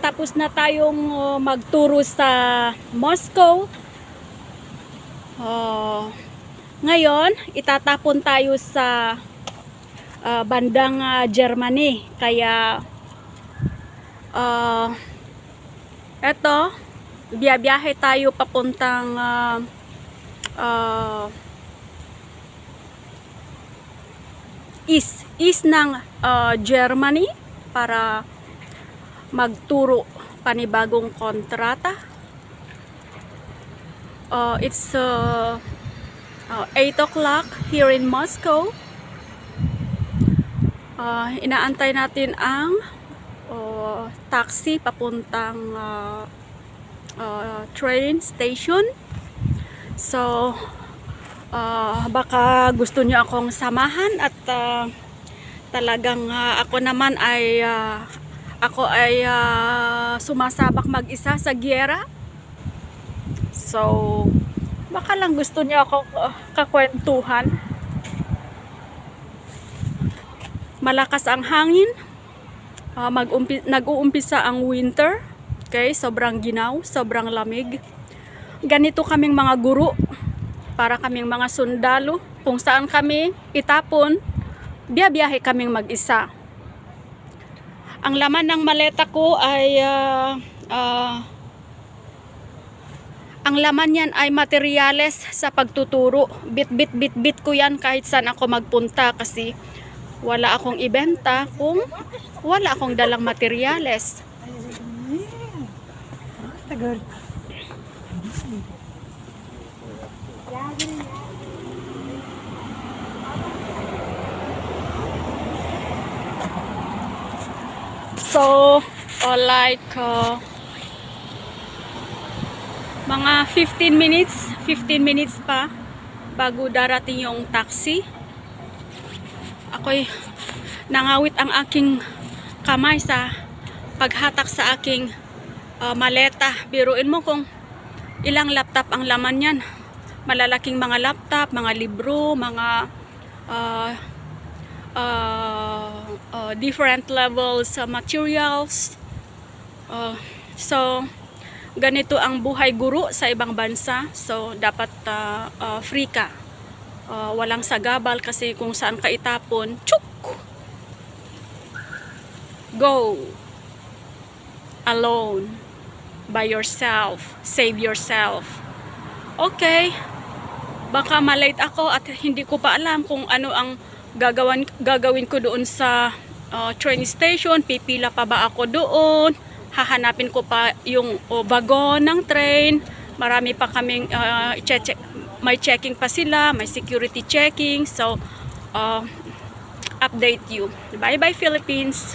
tapos na tayong magturo sa Moscow. Ngayon, itatapon tayo sa bandang Germany. Kaya eto, biyahe tayo papuntang east ng Germany para magturo panibagong kontrata. It's 8 o'clock here in Moscow. Inaantay natin ang taxi papuntang train station. So baka gusto niyo akong samahan at talagang ako naman ay sumasabak mag-isa sa giyera. So baka lang gusto niyo akong kakwentuhan. Malakas ang hangin. Nag-uumpisa ang winter. Okay, sobrang ginaw, sobrang lamig. Ganito kaming mga guro, para kaming mga sundalo. Kung saan kami itapon, biyahe kaming mag-isa. Ang laman ng maleta ko ay ang laman yan ay materyales sa pagtuturo. Bit ko yan kahit saan ako magpunta, kasi wala akong ibenta kung wala akong dalang materyales. So, like mga 15 minutes pa bago darating yung taxi. Ako'y nangawit ang aking kamay sa paghatak sa aking maleta. Biruin mo kung ilang laptop ang laman yan. Malalaking mga laptop, mga libro, mga different levels materials. So ganito ang buhay guro sa ibang bansa. So dapat free ka, walang sagabal, kasi kung saan ka itapon, tsuk, go alone, by yourself, save yourself. Okay, baka malate ako at hindi ko pa alam kung ano ang gagawin ko doon sa train station. Pipila pa ba ako doon? Hahanapin ko pa yung wagon ng train. Marami pa kaming may checking pa sila, may security checking. So update you. Bye bye Philippines.